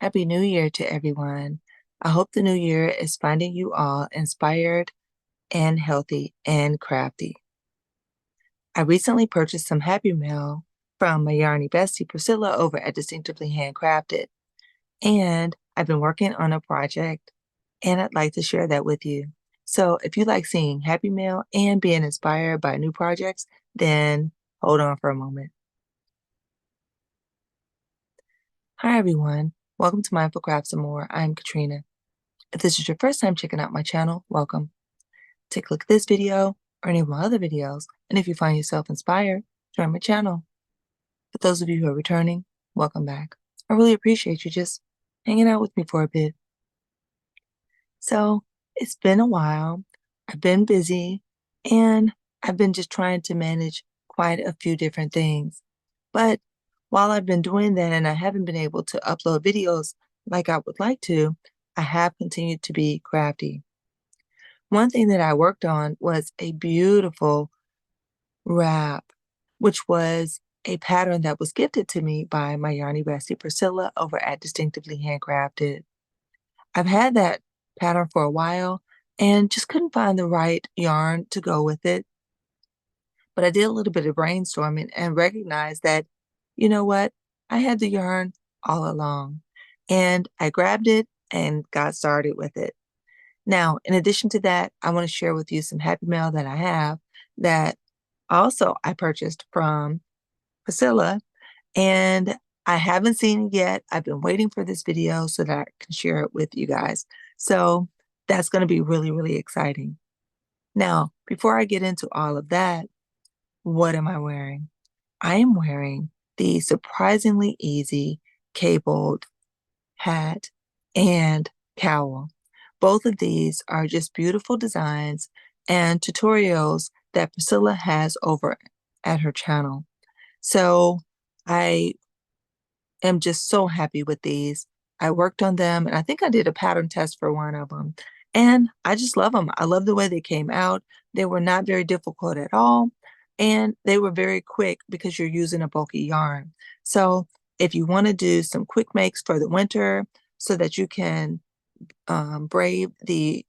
Happy New Year to everyone. I hope the new year is finding you all inspired and healthy and crafty. I recently purchased some Happy Mail from my yarny bestie Priscilla over at Distinctively Handcrafted, and I've been working on a project and I'd like to share that with you. So if you like seeing Happy Mail and being inspired by new projects, then hold on for a moment. Hi everyone, welcome to Mindful Crafts and More. I'm Katrina. If this is your first time checking out my channel, welcome. Take a look at this video or any of my other videos, and if you find yourself inspired, join my channel. For those of you who are returning, welcome back. I really appreciate you just hanging out with me for a bit. So, it's been a while. I've been busy, and I've been just trying to manage quite a few different things. But while I've been doing that and I haven't been able to upload videos like I would like to, I have continued to be crafty. One thing that I worked on was a beautiful wrap, which was a pattern that was gifted to me by my yarny bestie Priscilla over at Distinctively Handcrafted. I've had that pattern for a while and just couldn't find the right yarn to go with it. But I did a little bit of brainstorming and recognized that, you know what, I had the yarn all along. And I grabbed it and got started with it. Now, in addition to that, I want to share with you some Happy Mail that I have that also I purchased from Priscilla, and I haven't seen it yet. I've been waiting for this video so that I can share it with you guys. So that's going to be really, really exciting. Now, before I get into all of that, what am I wearing? I am wearing the surprisingly easy cabled hat and cowl. Both of these are just beautiful designs and tutorials that Priscilla has over at her channel. So I am just so happy with these. I worked on them and I think I did a pattern test for one of them. And I just love them. I love the way they came out. They were not very difficult at all. And they were very quick because you're using a bulky yarn. So if you want to do some quick makes for the winter so that you can brave the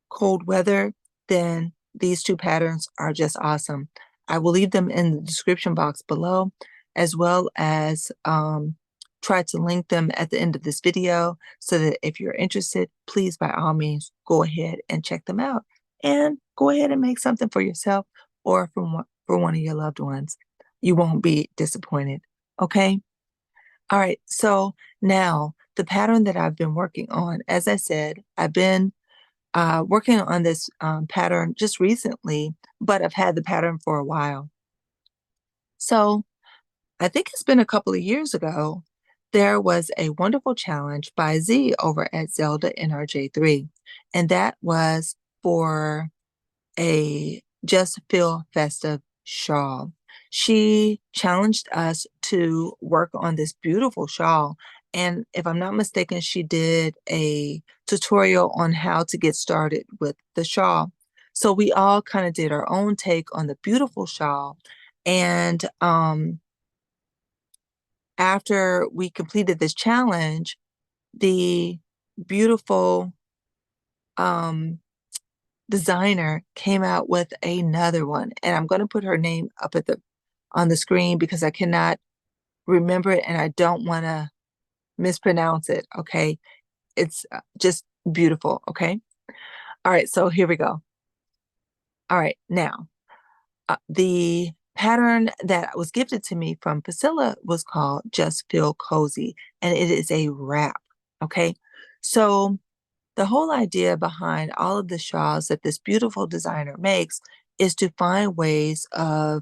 cold weather, then these two patterns are just awesome. I will leave them in the description box below, as well as try to link them at the end of this video so that if you're interested, please, by all means, go ahead and check them out and go ahead and make something for yourself or for one of your loved ones. You won't be disappointed, okay? All right, so now the pattern that I've been working on, as I said, I've been working on this pattern just recently, but I've had the pattern for a while. So I think it's been a couple of years ago, there was a wonderful challenge by Z over at Zelda NRJ3, and that was for a Just Feel Festive shawl. She challenged us to work on this beautiful shawl. And if I'm not mistaken, she did a tutorial on how to get started with the shawl. So we all kind of did our own take on the beautiful shawl. And after we completed this challenge, the beautiful designer came out with another one. And I'm going to put her name up at on the screen because I cannot remember it and I don't want to mispronounce it. Okay. It's just beautiful. Okay. All right. So here we go. All right. Now, the pattern that was gifted to me from Priscilla was called Just Feel Cozy, and it is a wrap. Okay. So the whole idea behind all of the shawls that this beautiful designer makes is to find ways of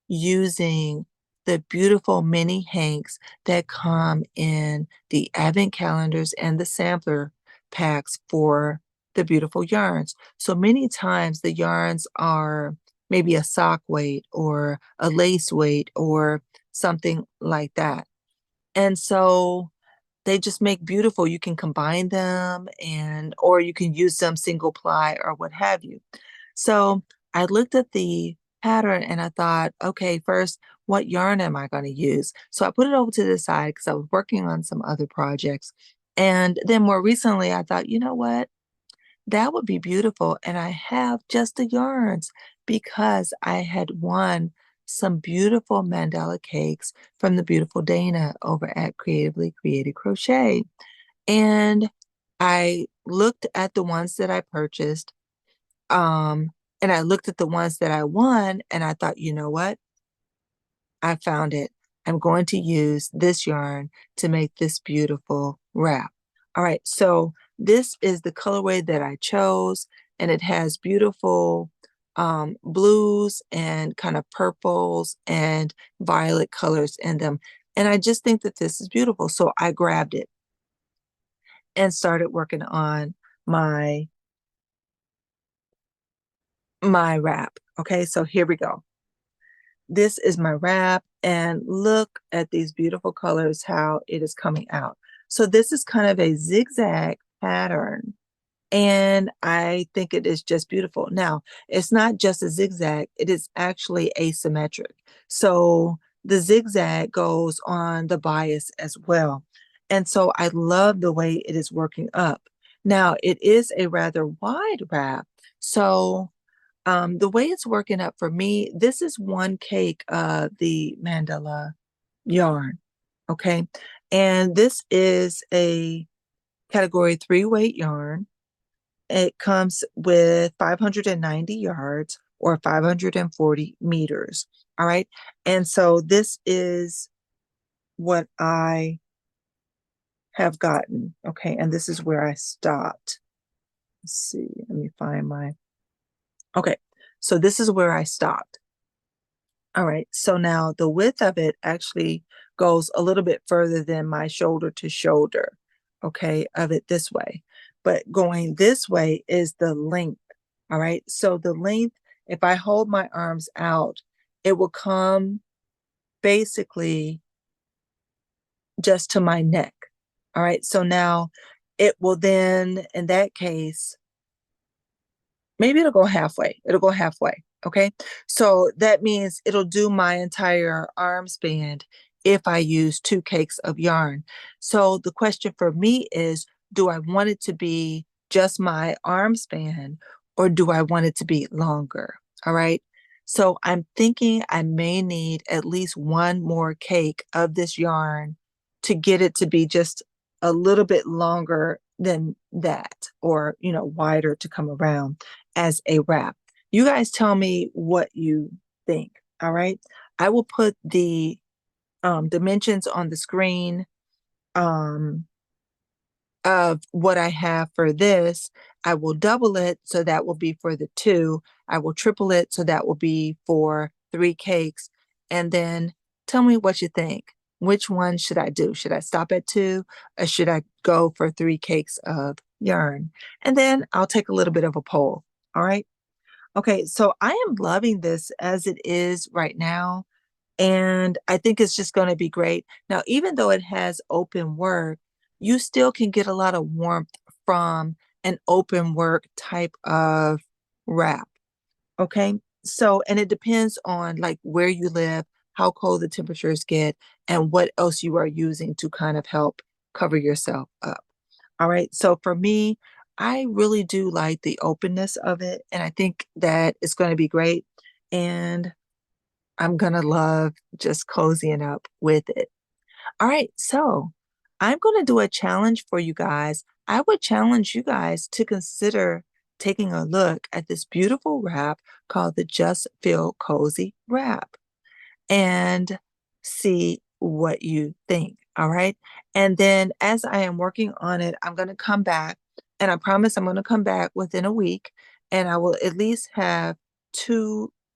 using the beautiful mini hanks that come in the advent calendars and the sampler packs for the beautiful yarns. So many times the yarns are maybe a sock weight or a lace weight or something like that. And so they just make beautiful. You can combine them or you can use them single ply or what have you. So I looked at the pattern and I thought, okay, first, what yarn am I going to use? So I put it over to the side because I was working on some other projects. And then more recently, I thought, you know what? That would be beautiful. And I have just the yarns because I had won some beautiful mandala cakes from the beautiful Dana over at Creatively Created Crochet. And I looked at the ones that I purchased, um, and I looked at the ones that I won, and I thought, you know what? I found it. I'm going to use this yarn to make this beautiful wrap. All right, so this is the colorway that I chose, and it has beautiful blues and kind of purples and violet colors in them. And I just think that this is beautiful. So I grabbed it and started working on my my wrap. Okay, so here we go. This is my wrap, and look at these beautiful colors, how it is coming out. So this is kind of a zigzag pattern, and I think it is just beautiful. Now, it's not just a zigzag, it is actually asymmetric. So the zigzag goes on the bias as well. And so I love the way it is working up. Now, it is a rather wide wrap. So the way it's working up for me, this is one cake of the mandala yarn. Okay. And this is a category 3 weight yarn. It comes with 590 yards or 540 meters. All right. And so this is what I have gotten. Okay. And this is where I stopped. Let's see. Let me find my. Okay. So this is where I stopped. All right. So now the width of it actually goes a little bit further than my shoulder to shoulder. Okay. Of it this way. But going this way is the length. All right. So the length, if I hold my arms out, it will come basically just to my neck. All right. So now it will then, in that case, maybe it'll go halfway. It'll go halfway. Okay. So that means it'll do my entire arm span if I use 2 cakes of yarn. So the question for me is, do I want it to be just my arm span or do I want it to be longer? All right. So I'm thinking I may need at least one more cake of this yarn to get it to be just a little bit longer than that, or, wider to come around as a wrap. You guys tell me what you think. All right. I will put the dimensions on the screen um, of what I have for this. I will double it, so that will be for the 2. I will triple it, so that will be for 3 cakes. And then tell me what you think. Which one should I do? Should I stop at 2 or should I go for 3 cakes of yarn? And then I'll take a little bit of a poll. All right. Okay, so I am loving this as it is right now, and I think it's just going to be great. Now, even though it has open work, you still can get a lot of warmth from an open work type of wrap. Okay, so and it depends on like where you live, how cold the temperatures get, and what else you are using to kind of help cover yourself up. All right. So for me, I really do like the openness of it. And I think that it's going to be great. And I'm going to love just cozying up with it. All right. So I'm going to do a challenge for you guys. I would challenge you guys to consider taking a look at this beautiful wrap called the Just Feel Cozy wrap and see what you think. All right. And then as I am working on it, I'm going to come back and I promise I'm going to come back within a week and I will at least have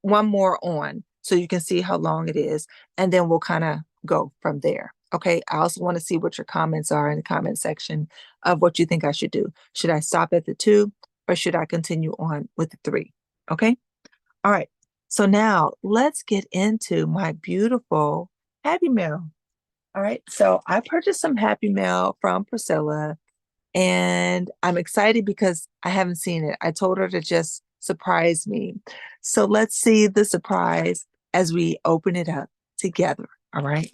one more on so you can see how long it is. And then we'll kind of go from there. Okay. I also want to see what your comments are in the comment section of what you think I should do. Should I stop at the 2 or should I continue on with the 3? Okay. All right. So now let's get into my beautiful Happy Mail. All right. So I purchased some Happy Mail from Pricilla and I'm excited because I haven't seen it. I told her to just surprise me. So let's see the surprise as we open it up together. All right.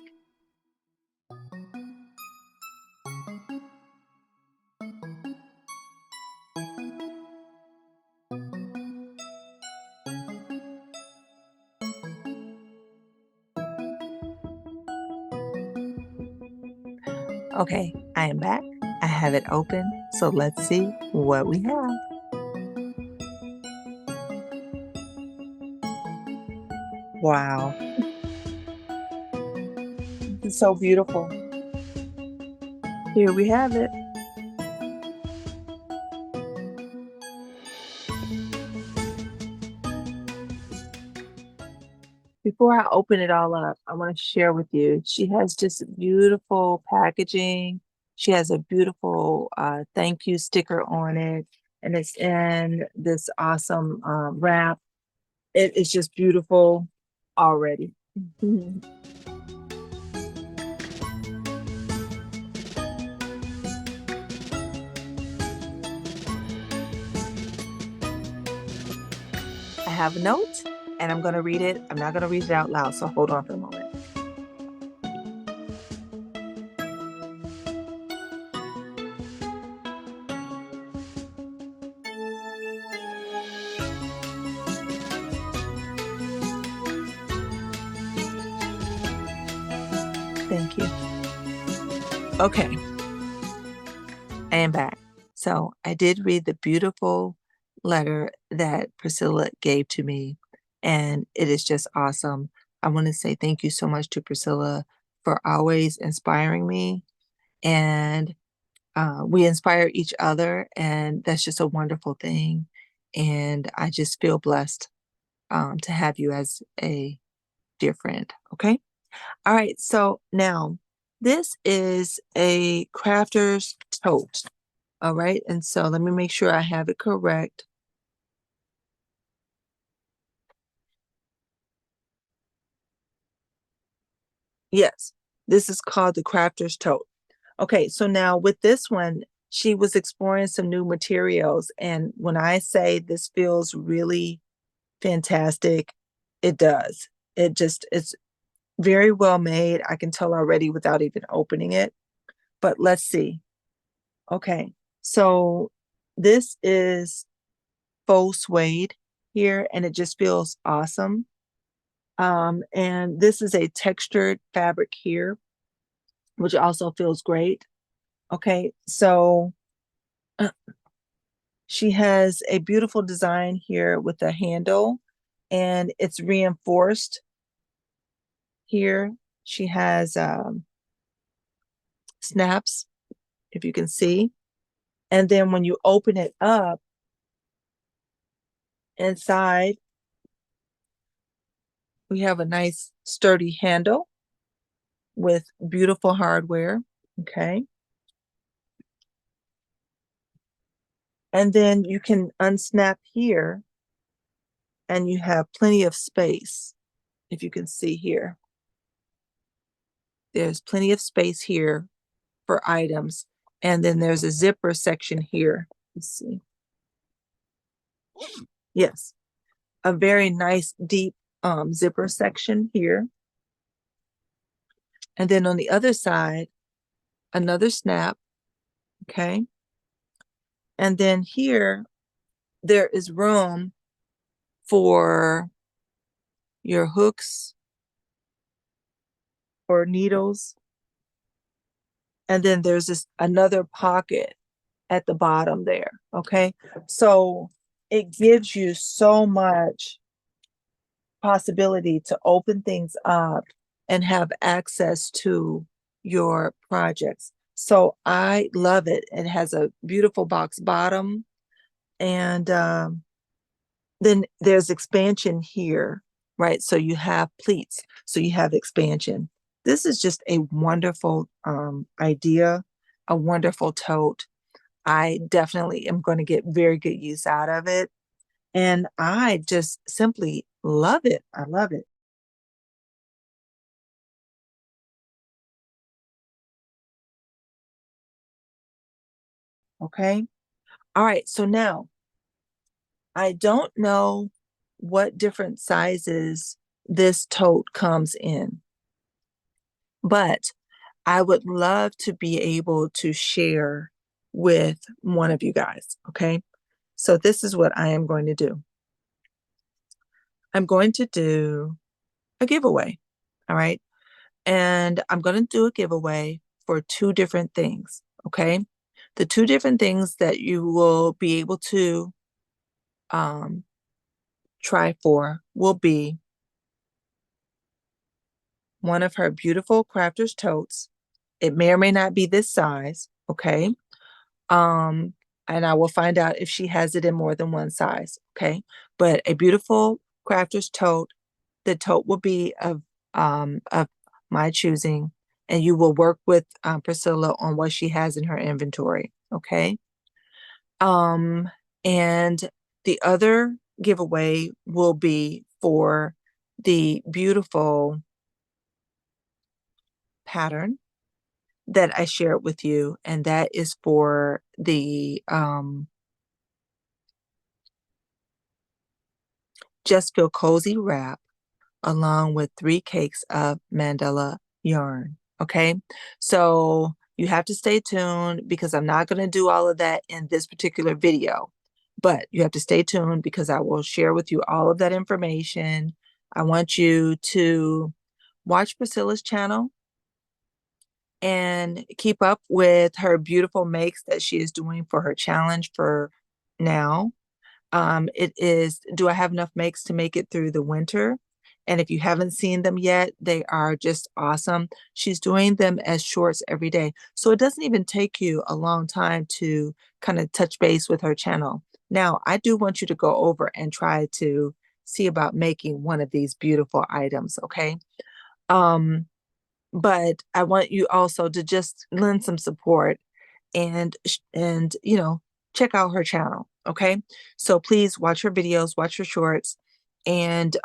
Okay, I am back. I have it open. So let's see what we have. Wow. It's so beautiful. Here we have it. Before I open it all up, I want to share with you. She has just beautiful packaging. She has a beautiful thank you sticker on it, and it's in this awesome wrap. It is just beautiful already. I have a note and I'm going to read it. I'm not going to read it out loud, so hold on for a moment. Thank you. Okay, I am back. So I did read the beautiful letter that Priscilla gave to me, and it is just awesome. I want to say thank you so much to Priscilla for always inspiring me, and we inspire each other, and that's just a wonderful thing. And I just feel blessed to have you as a dear friend. Okay. All right. So now this is a crafter's tote. All right. And so let me make sure I have it correct. Yes, this is called the crafter's tote. Okay. So now with this one, she was exploring some new materials. And when I say this feels really fantastic, it does. It's very well made. I can tell already without even opening it. But let's see. Okay. So this is faux suede here, and it just feels awesome. And this is a textured fabric here, which also feels great. Okay. So she has a beautiful design here with a handle, and it's reinforced here. She has snaps, if you can see. And then when you open it up inside, we have a nice sturdy handle with beautiful hardware. Okay. And then you can unsnap here and you have plenty of space. If you can see here, there's plenty of space here for items. And then there's a zipper section here. Let's see. Yes, a very nice deep zipper section here. And then on the other side, another snap. Okay. And then here, there is room for your hooks or needles. And then there's this another pocket at the bottom there. Okay. So it gives you so much possibility to open things up and have access to your projects. So I love it. It has a beautiful box bottom, and then there's expansion here, right? So you have pleats, so you have expansion. This is just a wonderful idea, a wonderful tote. I definitely am going to get very good use out of it. And I just simply love it. I love it. Okay. All right. So now I don't know what different sizes this tote comes in, but I would love to be able to share with one of you guys. Okay. So this is what I am going to do. I'm going to do a giveaway. All right. And I'm going to do a giveaway for two different things. Okay. The two different things that you will be able to um, try for will be one of her beautiful crafter's totes. It may or may not be this size. Okay. Um, and I will find out if she has it in more than one size. Okay. But a beautiful crafter's tote. The tote will be of my choosing, and you will work with Pricilla on what she has in her inventory. Okay. Um, and the other giveaway will be for the beautiful pattern that I shared with you, and that is for the Just Feel Cozy wrap along with 3 cakes of mandala yarn. Okay. So you have to stay tuned because I'm not going to do all of that in this particular video, but you have to stay tuned because I will share with you all of that information. I want you to watch Priscilla's channel and keep up with her beautiful makes that she is doing for her challenge for now. It is, do I have enough makes to make it through the winter? And if you haven't seen them yet, they are just awesome. She's doing them as shorts every day. So it doesn't even take you a long time to kind of touch base with her channel. Now, I do want you to go over and try to see about making one of these beautiful items, okay? Um, but I want you also to just lend some support and check out her channel. Okay. So please watch her videos, watch her shorts. And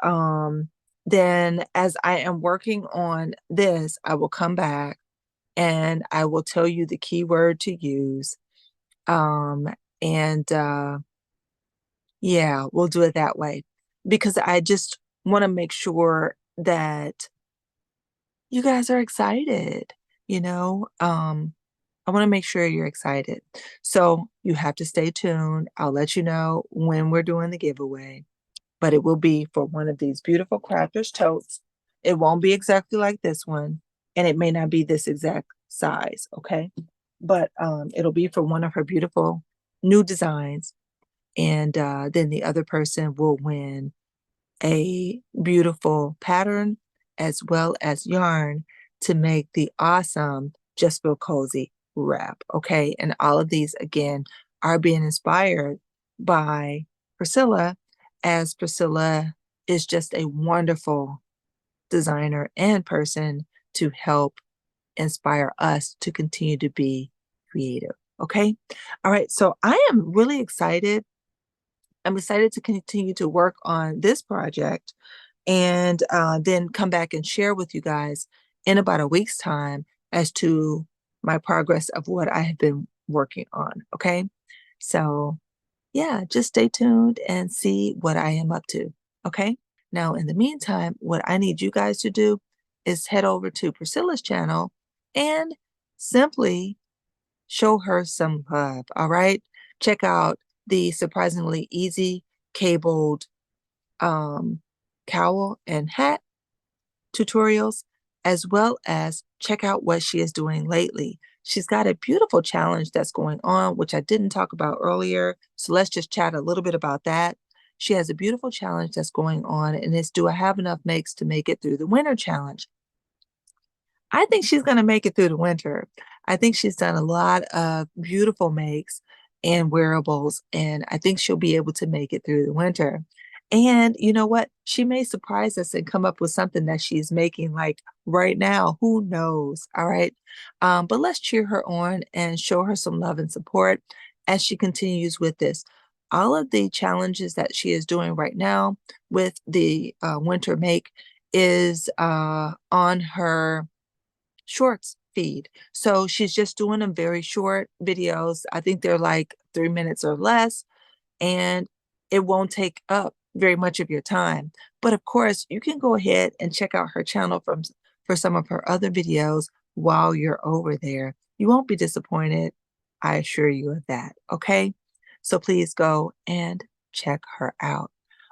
then as I am working on this, I will come back and I will tell you the keyword to use. Um, and yeah, we'll do it that way because I just want to make sure that you guys are excited, you know. I want to make sure you're excited. So you have to stay tuned. I'll let you know when we're doing the giveaway, but it will be for one of these beautiful crafters totes. It won't be exactly like this one, and it may not be this exact size, okay? But it'll be for one of her beautiful new designs, and then the other person will win a beautiful pattern as well as yarn to make the awesome Just Feel Cozy wrap. Okay. And all of these, again, are being inspired by Priscilla, as Priscilla is just a wonderful designer and person to help inspire us to continue to be creative. Okay. All right. So I am really excited. I'm excited to continue to work on this project and then come back and share with you guys in about a week's time as to my progress of what I have been working on. Okay. So, yeah, just stay tuned and see what I am up to. Okay. Now, in the meantime, what I need you guys to do is head over to Priscilla's channel and simply show her some love. All right. Check out the surprisingly easy cabled um, cowl and hat tutorials, as well as check out what she is doing lately. She's got a beautiful challenge that's going on, which I didn't talk about earlier. So let's just chat a little bit about that. She has a beautiful challenge that's going on, and it's Do I Have Enough Makes to Make It Through the Winter Challenge? I think she's going to make it through the winter. I think she's done a lot of beautiful makes and wearables, and I think she'll be able to make it through the winter. And you know what? She may surprise us and come up with something that she's making like right now. Who knows? All right. But let's cheer her on and show her some love and support as she continues with this. All of the challenges that she is doing right now with the winter make is on her shorts feed. So she's just doing them very short videos. I think they're like 3 minutes or less. And it won't take up very much of your time. But of course, you can go ahead and check out her channel for some of her other videos while you're over there. You won't be disappointed. I assure you of that. Okay. So please go and check her out.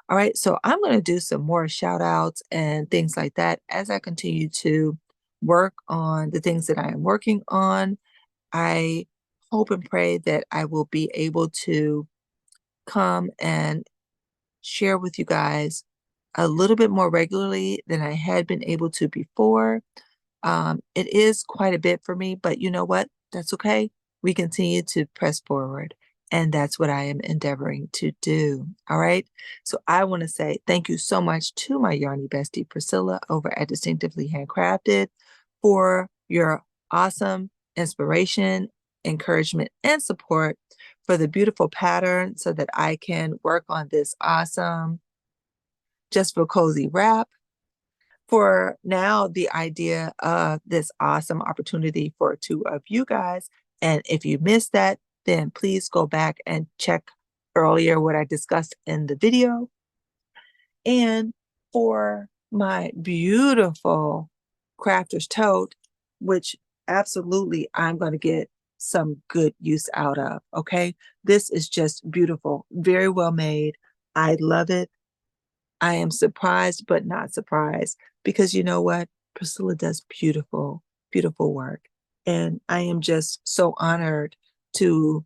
All right. So I'm going to do some more shout outs and things like that as I continue to work on the things that I am working on. I hope and pray that I will be able to come and share with you guys a little bit more regularly than I had been able to before. It is quite a bit for me, but you know what? That's okay. We continue to press forward, and that's what I am endeavoring to do. All right. So I want to say thank you so much to my yarny bestie Priscilla over at Distinctively Handcrafted for your awesome inspiration, encouragement, and support for the beautiful pattern so that I can work on this awesome Just for Cozy wrap. For now, the idea of this awesome opportunity for two of you guys. And if you missed that, then please go back and check earlier what I discussed in the video. And for my beautiful crafter's tote, which absolutely I'm going to get some good use out of. Okay. This is just beautiful, very well made. I love it. I am surprised, but not surprised because you know what? Priscilla does beautiful, beautiful work. And I am just so honored to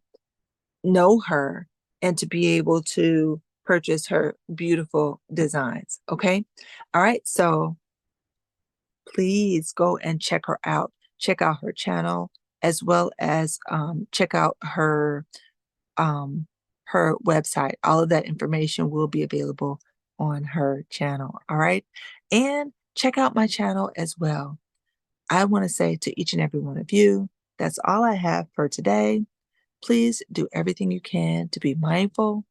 know her and to be able to purchase her beautiful designs. Okay. All right. So please go and check her out. Check out her channel as well as check out um, her website. All of that information will be available on her channel. All right. And check out my channel as well. I want to say to each and every one of you, that's all I have for today. Please do everything you can to be mindful,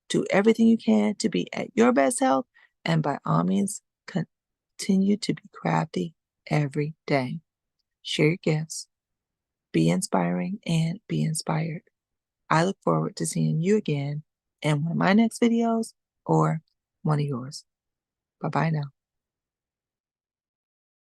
do everything you can to be at your best health, and by all means, continue to be crafty every day. Share your gifts, be inspiring, and be inspired. I look forward to seeing you again in one of my next videos or one of yours. Bye-bye now.